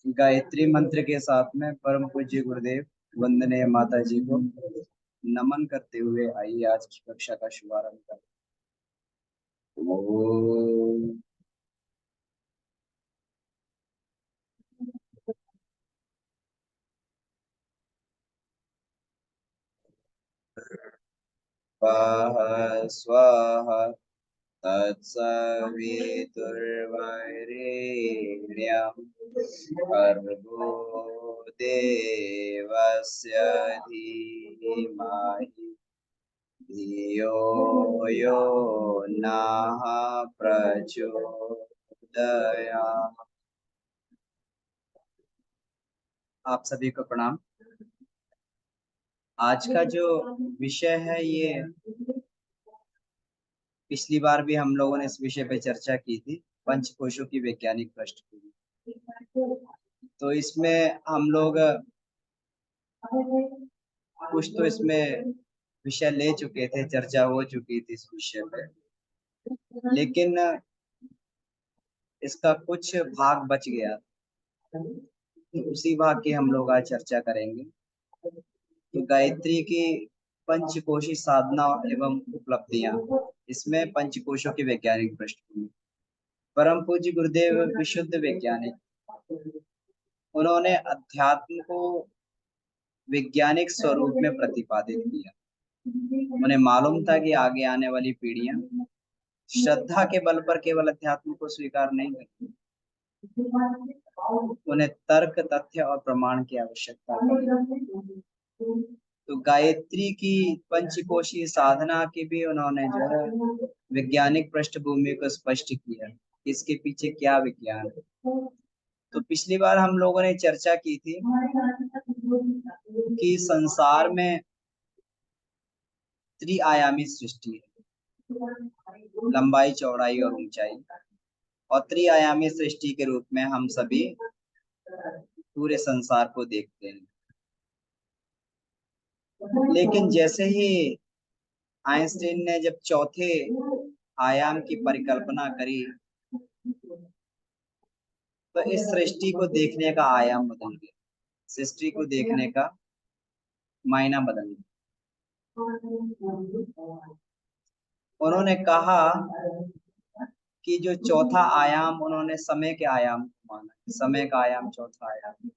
गायत्री मंत्र के साथ में परम पूज्य गुरुदेव वंदनीय माता जी को नमन करते हुए आइए आज की कक्षा का शुभारंभ करें। ओम स्वाहा तत्सवितुर्वरेण्यं भर्गो देवस्य धीमहि धियो यो नः प्रचोदयात्। आप सभी को प्रणाम। आज का जो विषय है ये पिछली बार भी हम लोगों ने इस विषय पे चर्चा की थी, पंचकोशों की वैज्ञानिक पृष्ठभूमि। तो इसमें हम लोग कुछ तो इसमें विषय ले चुके थे, चर्चा हो चुकी थी इस विषय पे, लेकिन इसका कुछ भाग बच गया, तो उसी भाग की हम लोग आज चर्चा करेंगे। तो गायत्री की पंचकोशी साधना एवं उपलब्धियां, इसमें पंचकोशों की वैज्ञानिक पृष्ठभूमि। परम पूज्य गुरुदेव विशुद्ध वैज्ञानिक, उन्होंने अध्यात्म को वैज्ञानिक स्वरूप में प्रतिपादित किया। उन्हें मालूम था कि आगे आने वाली पीढ़ियां श्रद्धा के बल पर केवल अध्यात्म को स्वीकार नहीं करती, उन्हें तर्क, तथ्य और प्रमाण की आवश्यकता पड़ी। तो गायत्री की पंचकोशीय साधना की भी उन्होंने जो है वैज्ञानिक पृष्ठभूमि को स्पष्ट किया, इसके पीछे क्या विज्ञान है। तो पिछली बार हम लोगों ने चर्चा की थी कि संसार में त्रिआयामी सृष्टि है, लंबाई, चौड़ाई और ऊंचाई, और त्रिआयामी सृष्टि के रूप में हम सभी पूरे संसार को देखते हैं। लेकिन जैसे ही आइंस्टीन ने जब चौथे आयाम की परिकल्पना करी, तो इस सृष्टि को देखने का आयाम बदल गया, सृष्टि को देखने का मायना बदल गया। उन्होंने कहा कि जो चौथा आयाम, उन्होंने समय के आयाम को माना, समय का आयाम चौथा आयाम,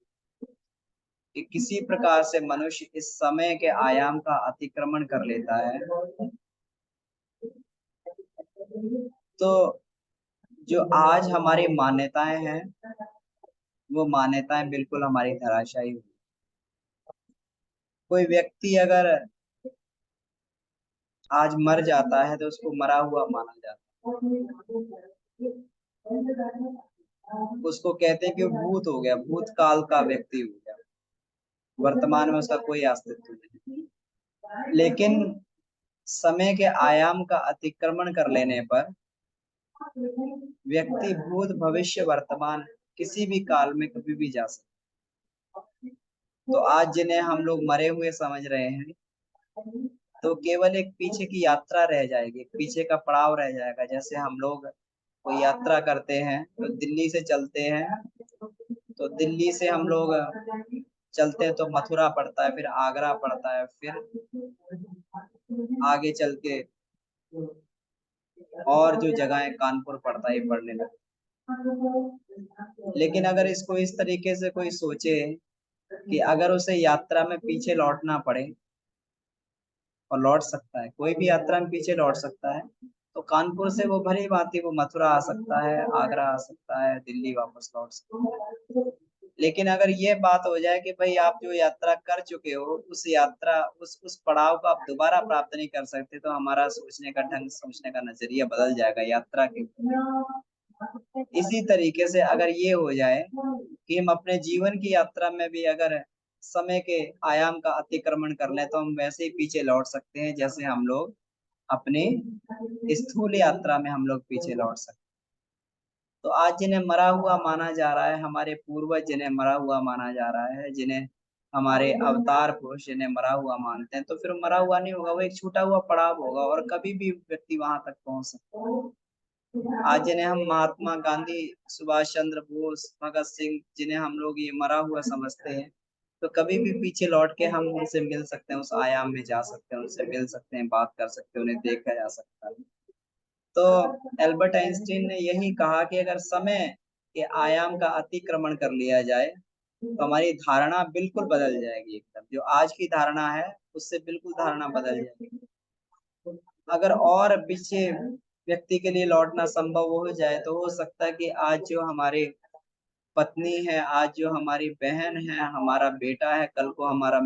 कि किसी प्रकार से मनुष्य इस समय के आयाम का अतिक्रमण कर लेता है तो जो आज हमारी मान्यताएं हैं, वो मान्यताएं बिल्कुल हमारी धराशायी हुई। कोई व्यक्ति अगर आज मर जाता है तो उसको मरा हुआ माना जाता है, उसको कहते हैं कि वो भूत हो गया, भूतकाल का व्यक्ति हो गया, वर्तमान में उसका कोई अस्तित्व नहीं। लेकिन समय के आयाम का अतिक्रमण कर लेने पर व्यक्ति भूत, भविष्य, वर्तमान किसी भी काल में कभी भी जा सकता। तो आज जिन्हें हम लोग मरे हुए समझ रहे हैं, तो केवल एक पीछे की यात्रा रह जाएगी, पीछे का पड़ाव रह जाएगा। जैसे हम लोग कोई यात्रा करते हैं, तो दिल्ली से चलते हैं, तो दिल्ली से हम लोग चलते हैं तो मथुरा पड़ता है, फिर आगरा पड़ता है, फिर आगे चल के और जो जगह है कानपुर पड़ता है, पढ़ने लगता। लेकिन अगर इसको इस तरीके से कोई सोचे कि अगर उसे यात्रा में पीछे लौटना पड़े, और लौट सकता है, कोई भी यात्रा में पीछे लौट सकता है, तो कानपुर से वो भली भांति वो मथुरा आ सकता है, आगरा आ सकता है, दिल्ली वापस लौट सकता है। लेकिन अगर ये बात हो जाए कि भाई आप जो यात्रा कर चुके हो, उस यात्रा उस पड़ाव को आप दोबारा प्राप्त नहीं कर सकते, तो हमारा सोचने का ढंग, सोचने का नजरिया बदल जाएगा यात्रा के। इसी तरीके से अगर ये हो जाए कि हम अपने जीवन की यात्रा में भी अगर समय के आयाम का अतिक्रमण कर लें, तो हम वैसे ही पीछे लौट सकते हैं जैसे हम लोग अपने स्थूल यात्रा में हम लोग पीछे लौट सकते हैं। तो आज जिन्हें मरा हुआ माना जा रहा है, हमारे पूर्वज जिन्हें मरा हुआ माना जा रहा है, जिन्हें हमारे अवतार पुरुष जिन्हें मरा हुआ मानते हैं, तो फिर मरा हुआ नहीं होगा, वो एक छूटा हुआ पड़ाव होगा और कभी भी व्यक्ति वहां तक पहुंच सकता है। आज जिन्हें हम महात्मा गांधी, सुभाष चंद्र बोस, भगत सिंह, जिन्हें हम लोग ये मरा हुआ समझते हैं, तो कभी भी पीछे लौट के हम उनसे मिल सकते हैं, उस आयाम में जा सकते हैं, उनसे मिल सकते हैं, बात कर सकते हैं, उन्हें देखा जा सकता है। तो एल्बर्ट आइंस्टीन ने यही कहा कि अगर समय के आयाम का अतिक्रमण कर लिया जाए तो हमारी धारणा बिल्कुल बदल जाएगी, एकदम जो आज की धारणा है उससे बिल्कुल धारणा बदल जाएगी। अगर और पीछे व्यक्ति के लिए लौटना संभव हो जाए तो हो सकता है कि आज जो हमारे पत्नी है, आज जो हमारी बहन है, हमारा बेटा है, कल को हमारा,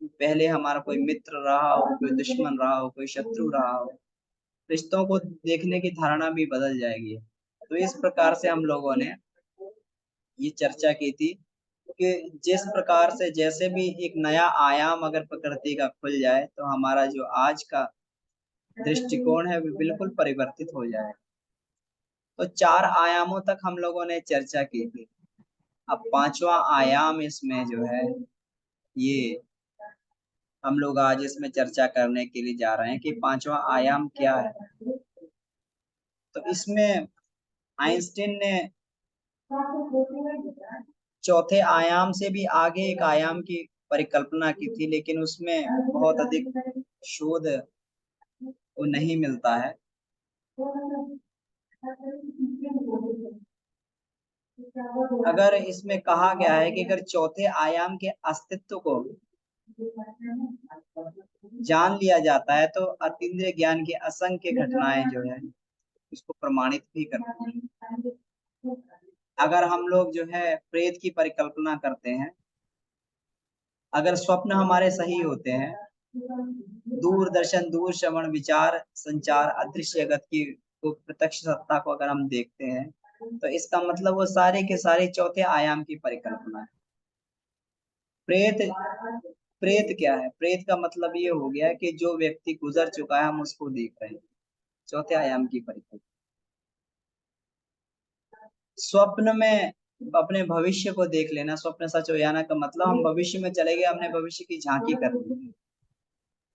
पहले हमारा कोई मित्र रहा हो, कोई दुश्मन रहा हो, कोई शत्रु रहा हो, रिश्तों को देखने की धारणा भी बदल जाएगी। तो इस प्रकार से हम लोगों ने ये चर्चा की थी कि जिस प्रकार से जैसे भी एक नया आयाम अगर प्रकृति का खुल जाए तो हमारा जो आज का दृष्टिकोण है वो बिल्कुल परिवर्तित हो जाए। तो 4 आयामों तक हम लोगों ने चर्चा की थी। अब 5वां आयाम इसमें जो है, ये हम लोग आज इसमें चर्चा करने के लिए जा रहे हैं कि 5वां आयाम क्या है। तो इसमें आइंस्टीन ने चौथे आयाम से भी आगे एक आयाम की परिकल्पना की थी, लेकिन उसमें बहुत अधिक शोध वो नहीं मिलता है। अगर इसमें कहा गया है कि अगर चौथे आयाम के अस्तित्व को जान लिया जाता है तो अतीन्द्रिय ज्ञान की असंख्य घटनाएं जो है उसको प्रमाणित भी करती हैं। अगर हम लोग जो है प्रेत की परिकल्पना करते हैं, अगर स्वप्न हमारे सही होते हैं, दूरदर्शन, दूर श्रवण, विचार, संचार, अदृश्य जगत की को प्रत्यक्ष सत्ता को अगर हम देखते हैं तो इसका मतलब वो सारे के सारे चौथे आयाम की परिकल्पना है। प्रेत, प्रेत क्या है? प्रेत का मतलब ये हो गया कि जो व्यक्ति गुजर चुका है हम उसको देख रहे हैं, चौथे आयाम की परिकल्पना। स्वप्न में अपने भविष्य को देख लेना, स्वप्न सच हो जाना का मतलब हम भविष्य में चले गए, हमने भविष्य की झांकी कर ली,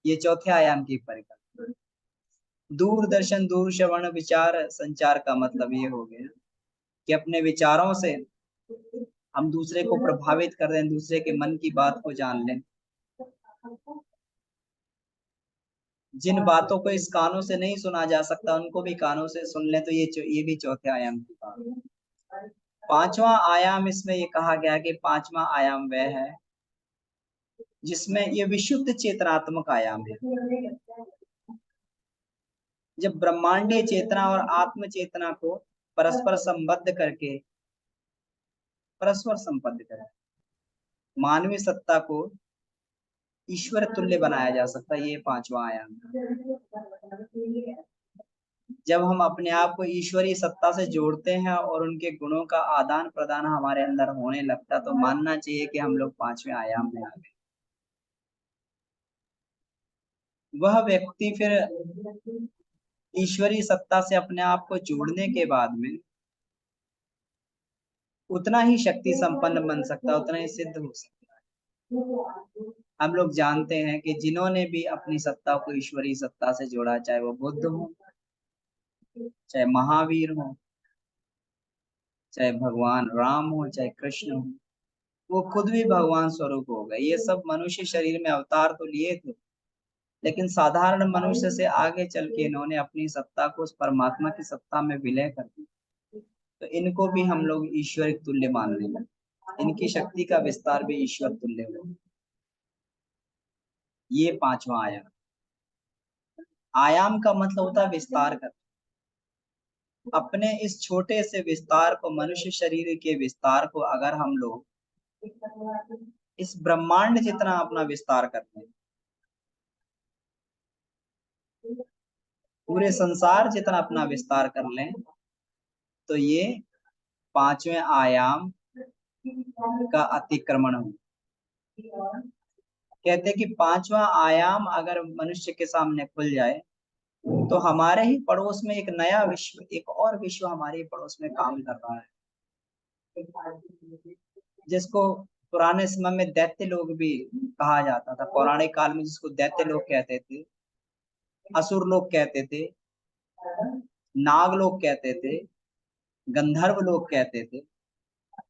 ये चौथे आयाम की परिकल्पना। दूरदर्शन, दूर श्रवण, विचार, संचार का मतलब ये हो गया कि अपने विचारों से हम दूसरे को प्रभावित कर दें, दूसरे के मन की बात को जान लें। जिन बातों को इस कानों से नहीं सुना जा सकता उनको भी कानों से सुन ले, तो ये भी चौथे आयाम की बात है। 5वां आयाम, इसमें ये कहा गया कि 5वां आयाम वह है जिसमें ये विशुद्ध चेतनात्मक आयाम है। जब ब्रह्मांडीय चेतना और आत्म चेतना को परस्पर संबद्ध करके, परस्पर संबद्ध करके मानवीय सत्ता को ईश्वर तुल्य बनाया जा सकता है, ये 5वां आयाम है। जब हम अपने आप को ईश्वरीय सत्ता से जोड़ते हैं और उनके गुणों का आदान प्रदान हमारे अंदर होने लगता तो मानना चाहिए कि हम लोग 5वें आयाम में आ गए। वह व्यक्ति फिर ईश्वरीय सत्ता से अपने आप को जोड़ने के बाद में उतना ही शक्ति संपन्न बन सकता है, उतना ही सिद्ध हो सकता है। हम लोग जानते हैं कि जिन्होंने भी अपनी सत्ता को ईश्वरीय सत्ता से जोड़ा, चाहे वो बुद्ध हो, चाहे महावीर हो, चाहे भगवान राम हो, चाहे कृष्ण हो, वो खुद भी भगवान स्वरूप हो गए। ये सब मनुष्य शरीर में अवतार तो लिए थे, लेकिन साधारण मनुष्य से आगे चल के इन्होंने अपनी सत्ता को उस परमात्मा की सत्ता में विलय कर दिया। तो इनको भी हम लोग ईश्वर तुल्य मानने लगे, इनकी शक्ति का विस्तार भी ईश्वर तुल्य हो। ये 5वां आयाम। आयाम का मतलब होता है विस्तार कर, अपने इस छोटे से विस्तार को, मनुष्य शरीर के विस्तार को अगर हम लोग इस ब्रह्मांड जितना अपना विस्तार करते हैं, पूरे संसार जितना अपना विस्तार कर लें, तो ये 5वें आयाम का अतिक्रमण हो। कहते हैं कि 5वां आयाम अगर मनुष्य के सामने खुल जाए तो हमारे ही पड़ोस में एक नया विश्व, एक और विश्व हमारे ही पड़ोस में काम कर रहा है, जिसको पुराने समय में दैत्य लोग भी कहा जाता था। पौराणिक काल में जिसको दैत्य लोग कहते थे, असुर लोग कहते थे, नाग लोग कहते थे, गंधर्व लोग कहते थे,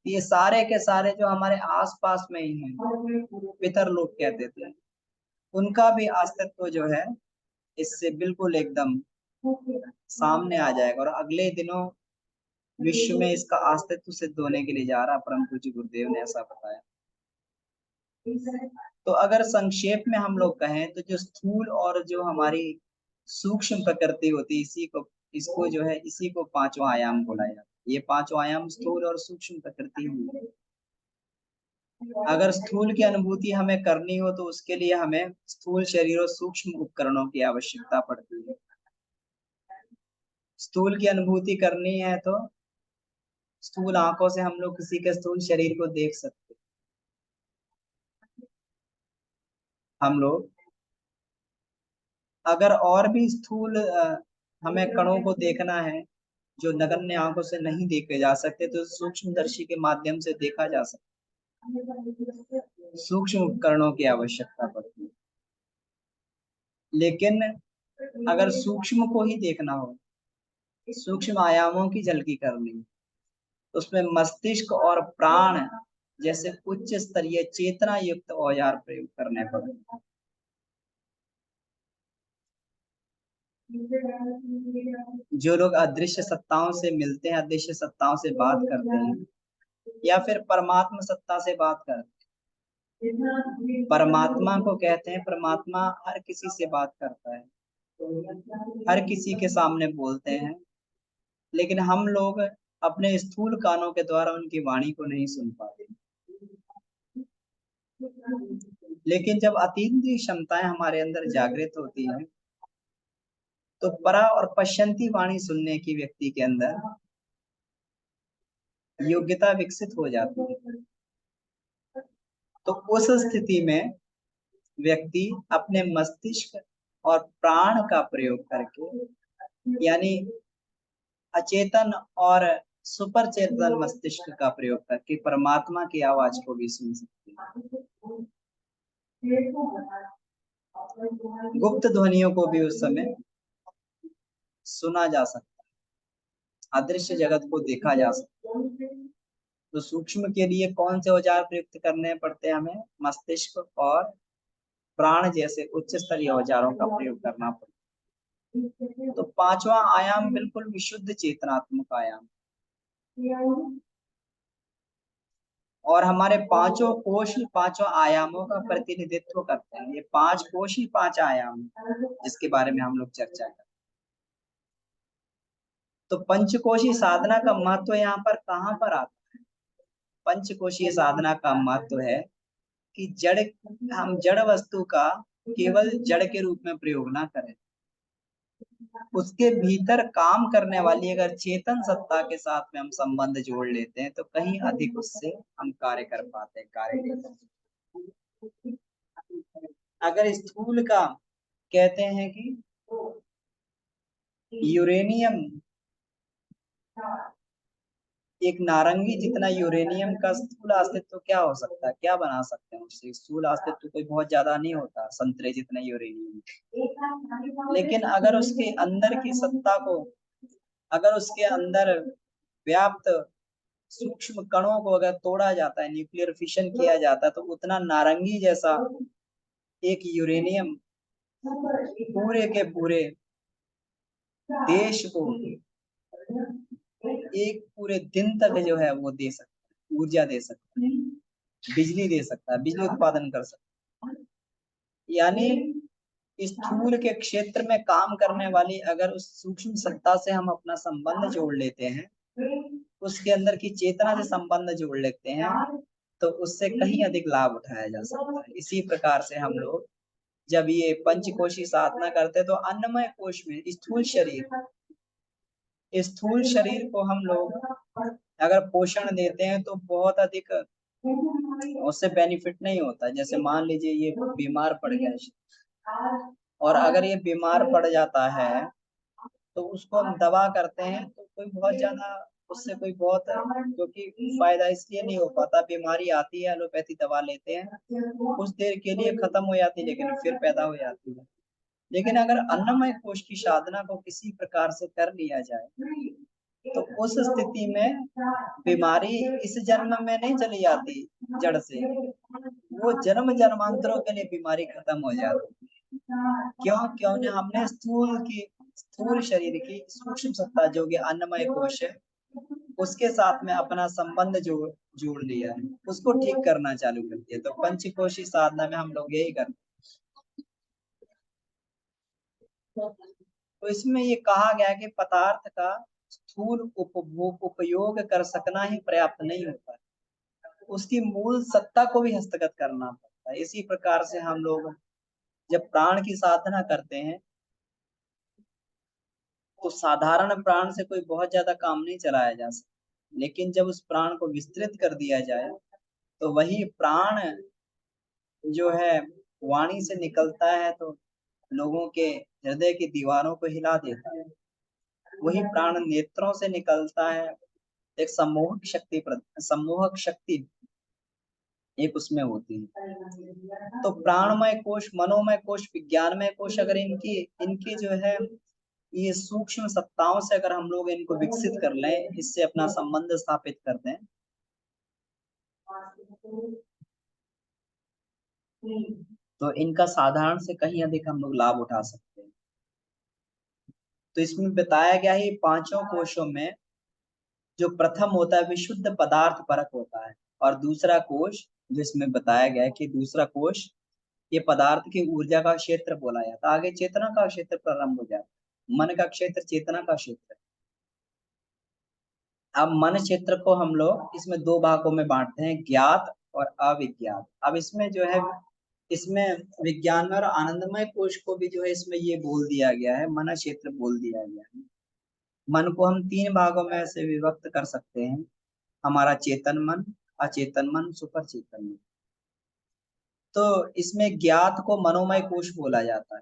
ये सारे के सारे जो हमारे आसपास में ही हैं, पितर लोग कहते थे, उनका भी अस्तित्व जो है इससे बिल्कुल एकदम सामने आ जाएगा, और अगले दिनों विश्व में इसका अस्तित्व सिद्ध होने के लिए जा रहा। परम पूज्य गुरुदेव ने ऐसा बताया। तो अगर संक्षेप में हम लोग कहें तो जो स्थूल और जो हमारी सूक्ष्म प्रकृति होती है, इसी को, इसको जो है, इसी को पांचवा आयाम बोला जाता है। ये पांचवा आयाम स्थूल और सूक्ष्म प्रकृति हुई। अगर स्थूल की अनुभूति हमें करनी हो तो उसके लिए हमें स्थूल शरीर और सूक्ष्म उपकरणों की आवश्यकता पड़ती है। स्थूल की अनुभूति करनी है तो स्थूल आंखों से हम लोग किसी के स्थूल शरीर को देख सकते हैं। हम लोग अगर और भी स्थूल हमें कणों को देखना है जो नगण्य आंखों से नहीं देखे जा सकते, तो सूक्ष्मदर्शी के माध्यम से देखा जा सकता है। सूक्ष्म उपकरणों की आवश्यकता पड़ती है। लेकिन अगर सूक्ष्म को ही देखना हो, सूक्ष्म आयामों की झलकी करनी, तो उसमें मस्तिष्क और प्राण जैसे उच्च स्तरीय चेतना युक्त औजार प्रयोग करने पड़ते। जो लोग अदृश्य सत्ताओं से मिलते हैं, अदृश्य सत्ताओं से बात करते हैं, या फिर परमात्मा सत्ता से बात करते हैं। परमात्मा को कहते हैं, परमात्मा हर किसी से बात करता है, हर किसी के सामने बोलते हैं, लेकिन हम लोग अपने स्थूल कानों के द्वारा उनकी वाणी को नहीं सुन पाते। लेकिन जब अतीन्द्रिय क्षमताएं हमारे अंदर जागृत होती हैं, तो परा और पश्चंती वाणी सुनने की व्यक्ति के अंदर योग्यता विकसित हो जाती है। तो उस स्थिति में व्यक्ति अपने मस्तिष्क और प्राण का प्रयोग करके, यानी अचेतन और सुपर चेतन मस्तिष्क का प्रयोग करके परमात्मा की आवाज को भी सुन सकते हैं। गुप्त ध्वनियों को भी उस समय सुना जा सकता है, अदृश्य जगत को देखा जा सकता है। तो सूक्ष्म के लिए कौन से औजार प्रयुक्त करने पड़ते हैं? हमें मस्तिष्क और प्राण जैसे उच्च स्तरीय औजारों का प्रयोग करना पड़ता है। तो पांचवा आयाम बिल्कुल विशुद्ध चेतनात्मक आयाम, और हमारे पांचों कोश ही पांचों आयामों का प्रतिनिधित्व करते हैं। ये पांच कोश ही पांच आयाम जिसके बारे में हम लोग चर्चा करें। तो पंचकोशीय साधना का महत्व यहाँ पर कहाँ पर आता है? पंचकोशीय साधना का महत्व है कि हम जड़ वस्तु का केवल जड़ के रूप में प्रयोग ना करें, उसके भीतर काम करने वाली अगर चेतन सत्ता के साथ में हम संबंध जोड़ लेते हैं तो कहीं अधिक उससे हम कार्य कर पाते हैं, कार्य कर। अगर स्थूल का कहते हैं कि यूरेनियम, एक नारंगी जितना यूरेनियम का स्थूल अस्तित्व क्या हो सकता है, क्या बना सकते हैं उससे? स्थूल अस्तित्व कोई बहुत ज्यादा नहीं होता संतरे जितना यूरेनियम। लेकिन अगर उसके अंदर की सत्ता को, अगर उसके अंदर व्याप्त सूक्ष्म कणों को अगर तोड़ा जाता है, न्यूक्लियर फिशन किया जाता है, तो उतना नारंगी जैसा एक यूरेनियम पूरे के पूरे देश को एक पूरे दिन तक जो है वो दे सकता है, ऊर्जा दे सकता है, बिजली दे सकता है, बिजली उत्पादन कर सकता है। यानी स्थूल के क्षेत्र में काम करने वाली अगर उस सूक्ष्म सत्ता से हम अपना संबंध जोड़ लेते हैं, उसके अंदर की चेतना से संबंध जोड़ लेते हैं, तो उससे कहीं अधिक लाभ उठाया जा सकता है। इसी प्रकार से हम लोग जब ये पंचकोशी साधना करते हैं तो अन्नमय कोश में स्थूल शरीर को हम लोग अगर पोषण देते हैं तो बहुत अधिक उससे बेनिफिट नहीं होता। जैसे मान लीजिए ये बीमार पड़ गया, और अगर ये बीमार पड़ जाता है तो उसको हम दवा करते हैं तो कोई बहुत ज्यादा उससे कोई बहुत, क्योंकि फायदा इसलिए नहीं हो पाता, बीमारी आती है, एलोपैथी दवा लेते हैं, कुछ देर के लिए खत्म हो जाती है, लेकिन फिर पैदा हो जाती है। लेकिन अगर अन्नमय कोश की साधना को किसी प्रकार से कर लिया जाए तो उस स्थिति में बीमारी इस जन्म में नहीं चली जाती जड़ से, वो जन्म जन्मांतरों के लिए बीमारी खत्म हो जाती। क्यों? क्योंकि हमने स्थूल शरीर की सूक्ष्म सत्ता जो कि अन्नमय कोश है उसके साथ में अपना संबंध जोड़ लिया है, उसको ठीक करना चालू कर दिया। तो पंचकोशी साधना में हम लोग यही करते हैं। तो इसमें ये कहा गया है कि पदार्थ का स्थूल उपयोग कर सकना ही पर्याप्त नहीं होता है, उसकी मूल सत्ता को भी हस्तगत करना पड़ता है। इसी प्रकार से हम लोग जब प्राण की साधना करते हैं तो साधारण प्राण से कोई बहुत ज्यादा काम नहीं चलाया जा सकता, लेकिन जब उस प्राण को विस्तृत कर दिया जाए तो वही प्राण जो है वाणी से निकलता है तो लोगों के हृदय की दीवारों को हिला देता है। वही प्राण नेत्रों से निकलता है, एक सम्मोहक शक्ति एक उसमें होती है। तो प्राणमय कोश, मनोमय कोश, विज्ञानमय कोश, अगर इनकी इनकी जो है ये सूक्ष्म सत्ताओं से अगर हम लोग इनको विकसित कर लें, इससे अपना संबंध स्थापित कर दें तो इनका साधारण से कहीं अधिक हम लोग लाभ उठा सकते हैं। तो इसमें बताया गया है पांचों कोशों में जो प्रथम होता है विशुद्ध पदार्थ परक होता है, और दूसरा कोश जो इसमें बताया गया है कि दूसरा कोश ये पदार्थ की ऊर्जा का क्षेत्र बोला जाता है। आगे चेतना का क्षेत्र प्रारंभ हो जाता है, मन का क्षेत्र, चेतना का क्षेत्र। अब मन क्षेत्र को हम लोग इसमें दो भागों में बांटते हैं, ज्ञात और अविज्ञात। अब इसमें जो है इसमें विज्ञान में और आनंदमय कोश को भी जो है इसमें ये बोल दिया गया है, मन क्षेत्र बोल दिया गया है। मन को हम तीन भागों में से विभक्त कर सकते हैं, हमारा चेतन मन, अचेतन मन, सुपर चेतन मन। तो इसमें ज्ञात को मनोमय कोश बोला जाता है।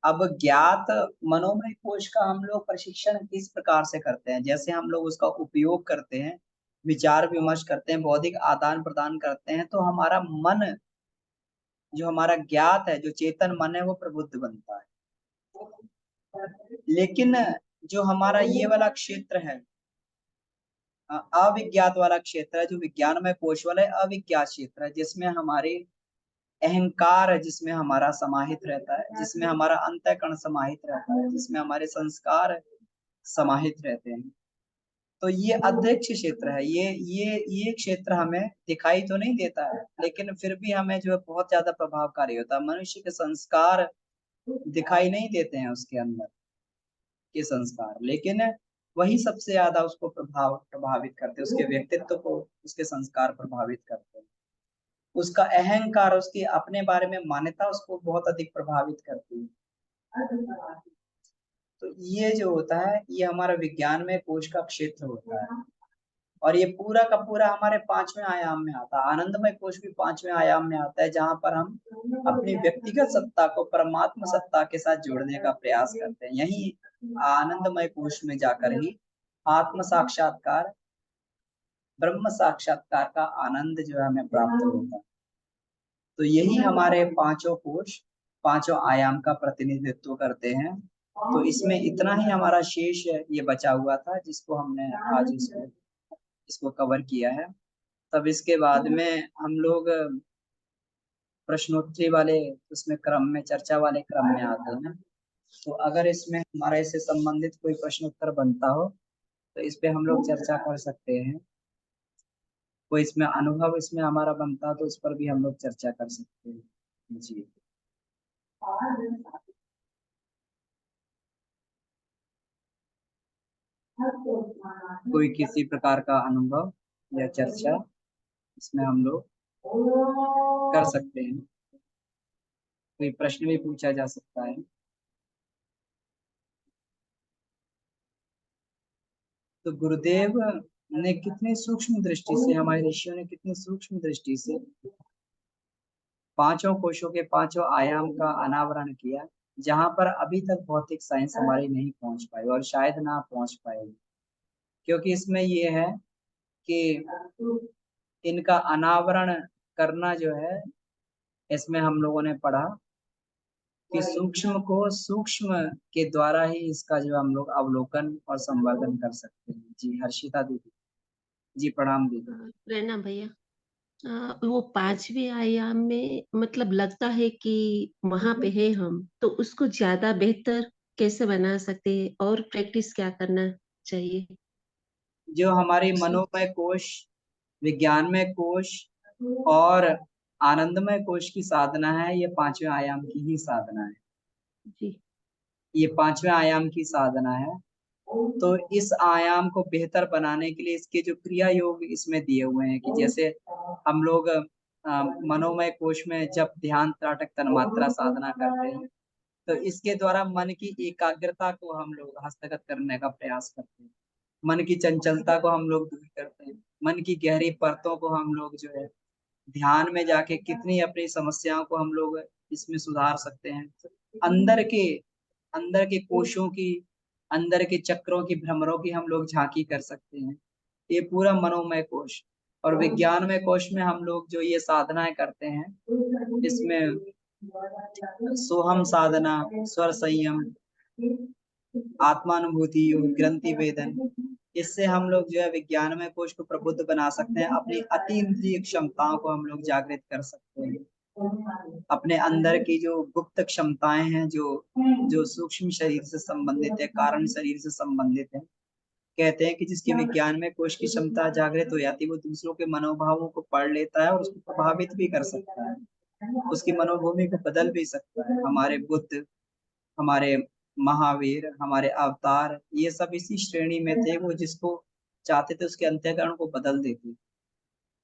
अब ज्ञात मनोमय कोश का हम लोग प्रशिक्षण किस प्रकार से करते हैं? जैसे हम लोग उसका उपयोग करते हैं, विचार विमर्श करते हैं, बौद्धिक आदान प्रदान करते हैं, तो हमारा मन जो हमारा ज्ञात है, जो चेतन मन है, वो प्रबुद्ध बनता है। लेकिन जो हमारा ये वाला क्षेत्र है, अविज्ञात वाला क्षेत्र है, जो विज्ञानमय कोश वाला है, अविज्ञात क्षेत्र है, जिसमें हमारे अहंकार है, जिसमें हमारा समाहित रहता है, जिसमें हमारा अंतःकरण समाहित रहता है, जिसमें हमारे संस्कार समाहित रहते हैं। तो ये अध्यक्ष क्षेत्र है। ये क्षेत्र हमें दिखाई तो नहीं देता है, लेकिन फिर भी हमें जो है बहुत ज्यादा प्रभावकारी होता है। मनुष्य के संस्कार दिखाई नहीं देते हैं उसके अंदर के संस्कार, लेकिन वही सबसे ज्यादा उसको प्रभावित करते हैं, उसके व्यक्तित्व को उसके संस्कार प्रभावित करते हैं। उसका अहंकार, उसकी अपने बारे में मान्यता उसको बहुत अधिक प्रभावित करती है। तो ये जो होता है ये हमारा विज्ञान में कोश का क्षेत्र होता है, और ये पूरा का पूरा हमारे पांचवें आयाम में आता है। आनंदमय कोश भी पांचवें आयाम में आता है, जहां पर हम अपनी व्यक्तिगत सत्ता को परमात्मा सत्ता के साथ जोड़ने का प्रयास करते हैं। यही आनंदमय कोश में जाकर ही आत्म साक्षात्कार, ब्रह्म साक्षात्कार का आनंद जो है हमें प्राप्त होता है। तो यही हमारे पांचों कोश पांचों आयाम का प्रतिनिधित्व करते हैं। तो इसमें इतना ही हमारा शेष ये बचा हुआ था, जिसको हमने आज इसको कवर किया है। तब इसके बाद में हम लोग प्रश्नोत्तरी वाले उसमें क्रम में, चर्चा वाले क्रम में आते हैं। तो अगर इसमें हमारे से संबंधित कोई प्रश्न उत्तर बनता हो तो इस पे हम लोग चर्चा कर सकते हैं। कोई इसमें अनुभव इसमें हमारा बनता तो उस पर भी हम लोग चर्चा कर सकते हैं जी। कोई किसी प्रकार का अनुभव या चर्चा इसमें हम लोग कर सकते हैं, कोई प्रश्न भी पूछा जा सकता है। तो गुरुदेव ने कितनी सूक्ष्म दृष्टि से, हमारे ऋषियों ने कितनी सूक्ष्म दृष्टि से पांचों कोशों के पांचों आयाम का अनावरण किया, जहां पर अभी तक भौतिक साइंस हमारी नहीं पहुंच पाई और शायद ना पहुंच पाएगी। क्योंकि इसमें ये है कि इनका अनावरण करना जो है, इसमें हम लोगों ने पढ़ा कि सूक्ष्म को सूक्ष्म के द्वारा ही इसका जो हम लोग अवलोकन और संवर्धन कर सकते हैं। जी हर्षिता दीदी। जी प्रणाम दीदी। प्रणाम भैया। वो पांचवें आयाम में मतलब लगता है कि वहां पे है हम, तो उसको ज्यादा बेहतर कैसे बना सकते हैं और प्रैक्टिस क्या करना चाहिए? जो हमारी जी। मनोमय कोश, विज्ञानमय कोश और आनंदमय कोश की साधना है, ये पांचवें आयाम की ही साधना है। जी। ये पांचवें आयाम की साधना है। तो इस आयाम को बेहतर बनाने के लिए इसके जो क्रिया योग इसमें दिए हुए हैं कि जैसे हम लोग मनोमय कोश में जब ध्यान त्राटक तन्मात्रा साधना करते हैं, तो इसके द्वारा मन की एकाग्रता को हम लोग हस्तगत करने का प्रयास करते हैं। मन की चंचलता को हम लोग दूर करते हैं। मन की गहरी परतों को हम लोग जो है ध्यान में जाके कितनी अपनी समस्याओं को हम लोग इसमें सुधार सकते हैं। अंदर के अंदर के कोशों की, अंदर के चक्रों की, भ्रमरों की हम लोग झांकी कर सकते हैं। ये पूरा मनोमय कोश। और विज्ञानमय कोश में हम लोग जो ये साधनाएं करते हैं, इसमें सोहम साधना, स्वर संयम, आत्मानुभूति योग, ग्रंथि वेदन, इससे हम लोग जो है विज्ञानमय कोश को प्रबुद्ध बना सकते हैं। अपनी अतीन्द्रिय क्षमताओं को हम लोग जागृत कर सकते हैं। अपने अंदर की जो गुप्त क्षमताएं हैं, जो जो सूक्ष्म शरीर से संबंधित है, कारण शरीर से संबंधित है, कहते हैं कि जिसकी विज्ञान में कोश की क्षमता जागृत हो जाती है, वो दूसरों के मनोभावों को पढ़ लेता है और उसको प्रभावित भी कर सकता है। उसकी मनोभूमि को बदल भी सकता है। हमारे बुद्ध, हमारे महावीर, हमारे अवतार, ये सब इसी श्रेणी में थे। वो जिसको चाहते थे उसके अंतःकरण को बदल देते।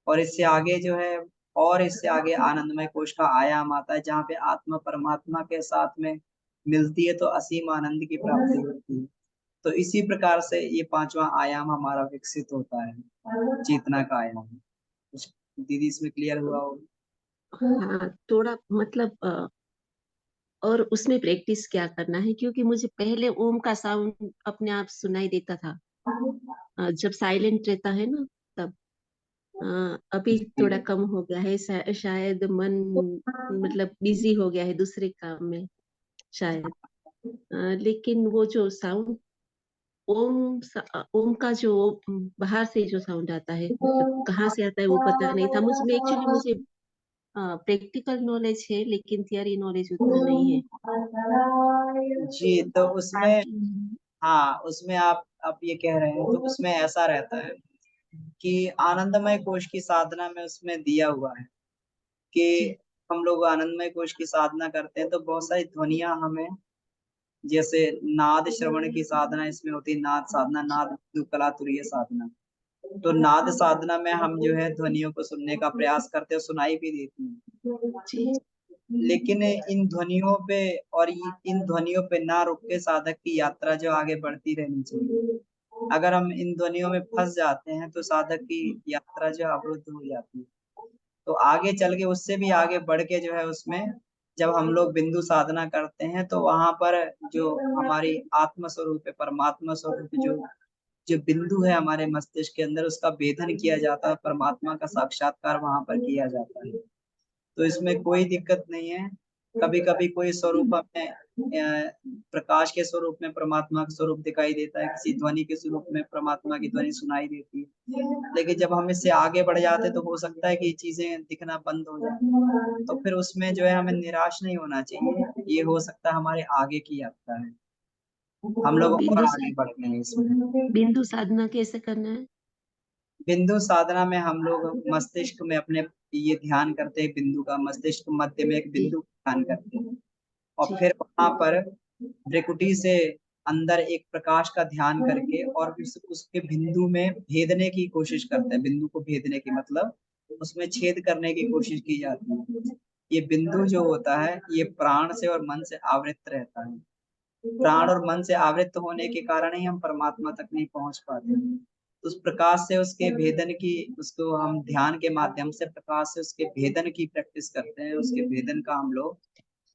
और इससे आगे जो है, और इससे आगे आनंदमय कोश का आयाम आता है, जहाँ पे आत्मा परमात्मा के साथ में मिलती है तो असीम आनंद की प्राप्ति होती है। तो इसी प्रकार से ये पांचवा आयाम हमारा विकसित होता है, चेतना का आयाम। कुछ दीदी इसमें क्लियर हुआ हो? हाँ, थोड़ा मतलब और उसमें प्रैक्टिस क्या करना है, क्योंकि मुझे पहले ओम का साउंड अपने आप सुनाई देता था जब साइलेंट रहता है ना, तब। अभी थोड़ा कम हो गया है, शायद मन मतलब बिजी हो गया है दूसरे काम में, शायद। लेकिन वो जो साउंड ओम का जो बाहर से जो साउंड आता है, मतलब कहाँ से आता है वो पता नहीं था मुझे। एक्चुअली मुझे प्रैक्टिकल नॉलेज है लेकिन थियरी नॉलेज उतना नहीं है। जी तो उसमें, हम्म। हाँ उसमें आप ये कह रहे हैं, तो उसमें ऐसा रहता है कि आनंदमय कोश की साधना में उसमें दिया हुआ है कि जी। हम लोग आनंदमय कोश की साधना करते हैं तो बहुत सारी ध्वनियां हमें, जैसे नाद श्रवण की साधना इसमें होती है, नाद साधना, नाद कला तुरीय साधना। तो नाद साधना में हम जो है ध्वनियों को सुनने का प्रयास करते हैं, सुनाई भी देती जी। हैं। लेकिन इन ध्वनियों पे और इन ध्वनियों पे ना रुक के साधक की यात्रा जो आगे बढ़ती रहनी चाहिए। अगर हम इन ध्वनियों में फंस जाते हैं तो साधक की यात्रा जो अवरुद्ध हो जाती है। तो आगे चल के, उससे भी आगे बढ़ के जो है उसमें, जब हम लोग बिंदु साधना करते हैं तो वहां पर जो हमारी आत्म स्वरूप है, परमात्मा स्वरूप, जो जो बिंदु है हमारे मस्तिष्क के अंदर, उसका भेदन किया जाता है, परमात्मा का साक्षात्कार वहां पर किया जाता है। तो इसमें कोई दिक्कत नहीं है। कभी कभी कोई स्वरूप हमें प्रकाश के स्वरूप में परमात्मा का स्वरूप दिखाई देता है, किसी ध्वनि के स्वरूप में परमात्मा की ध्वनि सुनाई देती है। लेकिन जब हम इससे आगे बढ़ जाते तो हो सकता है कि ये चीजें दिखना बंद हो जाए। तो फिर उसमें जो है हमें निराश नहीं होना चाहिए। ये हो सकता है हमारे आगे की यात्रा है, हम लोग और आगे बढ़ गए हैं इसमें। बिंदु साधना कैसे करना है? बिंदु साधना में हम लोग मस्तिष्क में अपने ये ध्यान करते हैं, बिंदु का, मस्तिष्क मध्य में एक जी। बिंदु का ध्यान करते हैं। और जी। फिर वहां पर भ्रिकुटी से अंदर एक प्रकाश का ध्यान करके और उसके बिंदु में भेदने की कोशिश करते हैं। बिंदु को भेदने की मतलब उसमें छेद करने की कोशिश की जाती है। ये बिंदु जो होता है ये प्राण से और मन से आवृत रहता है। प्राण और मन से आवृत होने के कारण ही हम परमात्मा तक नहीं पहुंच पाते। उस प्रकाश से उसके भेदन की, उसको हम ध्यान के माध्यम से प्रकाश से उसके भेदन की प्रैक्टिस करते हैं, उसके भेदन का हम लोग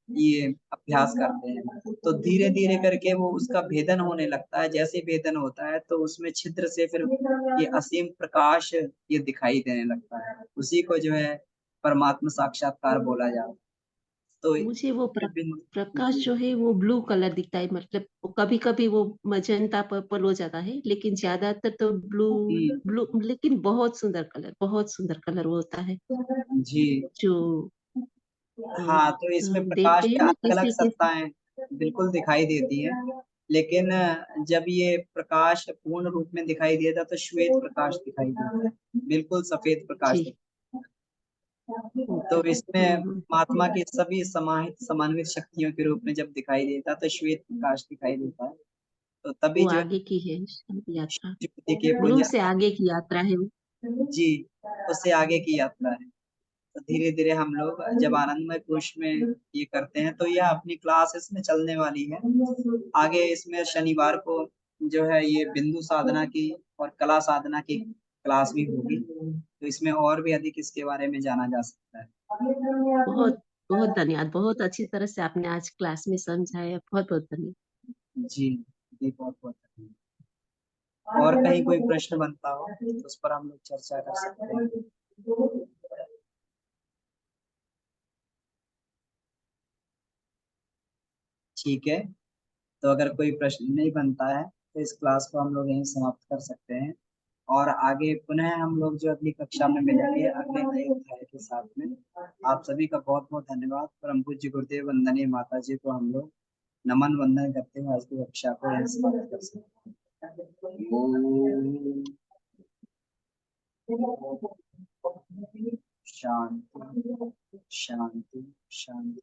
ये अभ्यास करते हैं। तो धीरे धीरे करके वो उसका भेदन होने लगता है। जैसे भेदन होता है तो उसमें छिद्र से फिर ये असीम प्रकाश ये दिखाई देने लगता है। उसी को जो है परमात्मा साक्षात्कार बोला जाता है। तो मुझे वो प्रकाश जी जो है वो ब्लू कलर दिखता है, मतलब कभी कभी वो मजेंटा पर्पल हो जाता है, लेकिन ज्यादातर तो ब्लू। हम्म, ब्लू, लेकिन बहुत सुंदर कलर वो होता है जी जो हाँ, तो इसमें प्रकाश देखते हैं की ना अलग अलग कैसे कैसे। सत्ताएं बिल्कुल दिखाई देती है, लेकिन जब ये प्रकाश पूर्ण रूप में दिखाई देता तो श्वेत प्रकाश दिखाई देता है, बिल्कुल सफेद प्रकाश जी। दिखाई देता है। ओके। तो इसमें परमात्मा की सभी समाहित समन्वित शक्तियों के रूप में जब दिखाई देता तो श्वेत प्रकाश दिखाई देता है। तो तभी वो जो आगे की है यात्रा। ज्योति के ब्लू पुंज, से आगे की यात्रा है वो। जी उससे आगे की यात्रा है। तो धीरे धीरे हम लोग जब आनंदमय कोश में ये करते हैं तो यह अपनी क्लास इसमें चलने वाली है। आगे इसमें शनिवार को जो है ये बिंदु साधना की और कला साधना की क्लास भी होगी, तो इसमें और भी अधिक इसके बारे में जाना जा सकता है। बहुत बहुत धन्यवाद, बहुत अच्छी तरह से आपने आज क्लास में समझाया, बहुत बहुत धन्यवाद। जी जी, बहुत बहुत धन्यवाद। और कहीं कोई प्रश्न बनता हो तो उस पर हम लोग चर्चा कर सकते हैं। ठीक है, तो अगर कोई प्रश्न नहीं बनता है तो इस क्लास को हम लोग यहीं समाप्त कर सकते हैं, और आगे पुनः हम लोग जो अगली कक्षा में मिलेंगे अगले नए अध्याय के साथ में। आप सभी का बहुत बहुत धन्यवाद। परम पूज्य गुरुदेव वंदनीय माता जी को हम लोग नमन वंदन करते हुए आज की कक्षा को यहीं समाप्त कर सकते हैं। शांति शांति शांति।